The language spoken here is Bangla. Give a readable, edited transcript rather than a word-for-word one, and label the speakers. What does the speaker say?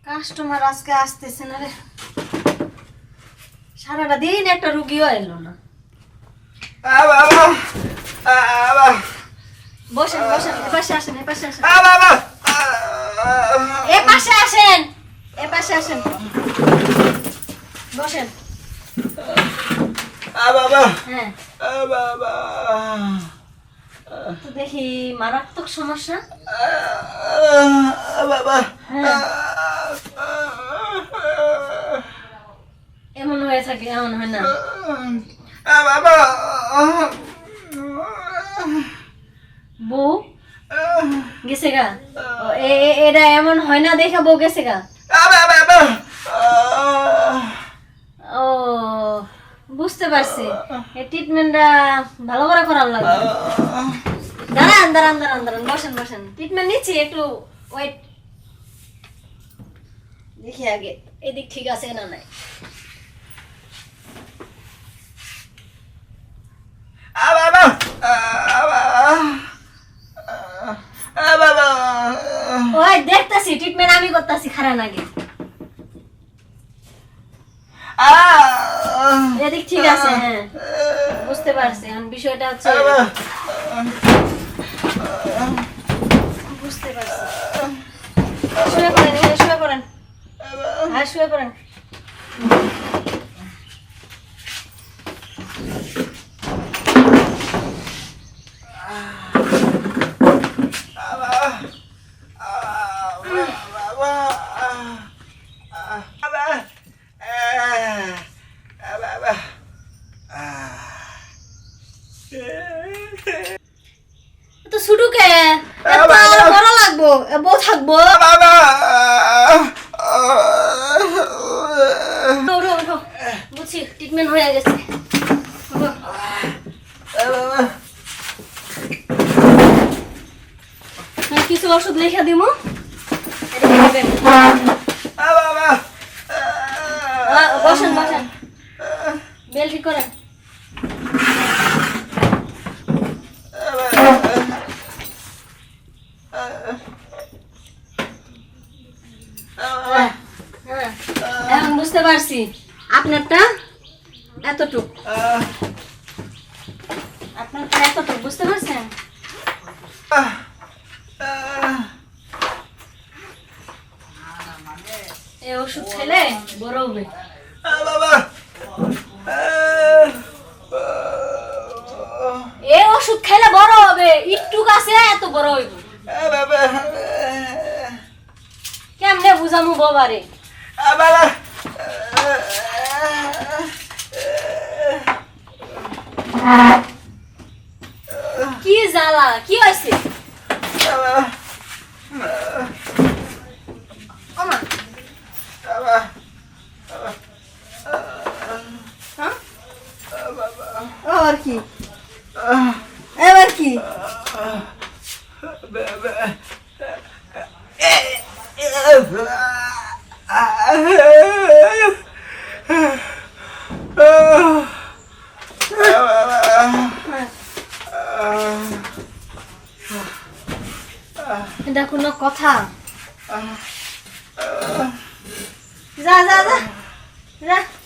Speaker 1: কাস্টমার আজকে আসতেছে না রে, সারাটা দিন একটা রুগীও এলো না। বসেন বসেন, এপাশে আসেন, এপাশে আসেন, এপাশে আসেন, এপাশে আসেন, বসেন। হ্যাঁ তো দেখি মারাত্মক সমস্যা। হ্যাঁ এমন হয়ে থাকে, এমন হয় না? বউ গেছে গা? ও, এটা এমন হয় না দেখা বউ গেছে গা? ও বুঝতে পারছি, এই ট্রিটমেন্টটা ভালো করে করার লাগবে। দাঁড়ান দাঁড়ান দাঁড়ান দাঁড়ান, বসেন বসেন, ট্রিটমেন্ট নিচ্ছি, একটু ওয়েট। দেখি আগে এদিক ঠিক আছে না নাই। ওই দেখতাছি, ট্রিটমেন্ট আমি করতেছি, খারাপ আগে। এদিক ঠিক আছে, হ্যাঁ বুঝতে পারছি। এখন বিষয়টা হচ্ছে, বুঝতে পারছি। শুয়ে পড়েন, হ্যাঁ শুয়ে পড়েন, হ্যাঁ শুয়ে পড়েন। তো শুরু কে বড় লাগবো, বউ থাকবো। ওঠো ওঠো, বুঝছি ট্রিটমেন্ট হয়ে গেছে। কিছু ওষুধ লিখে দিব, বসেন বসেন, বেল ঠিক করেন। এখন বুঝতে পারছি, আপনারটা এতটুক, আপনারটা এতটুক, বুঝতে পারছেন? এই ওষুধ খেলে বড় হবে। এই ওষুধ খেলে বড় হবে, একটু কাছে এত বড় হইব। কেমনে বুঝামু বাবারে? কি জ্বালা, কি হয়েছে? আর কি এবার কি? এটা কোনো কথা? যা যা যা যা,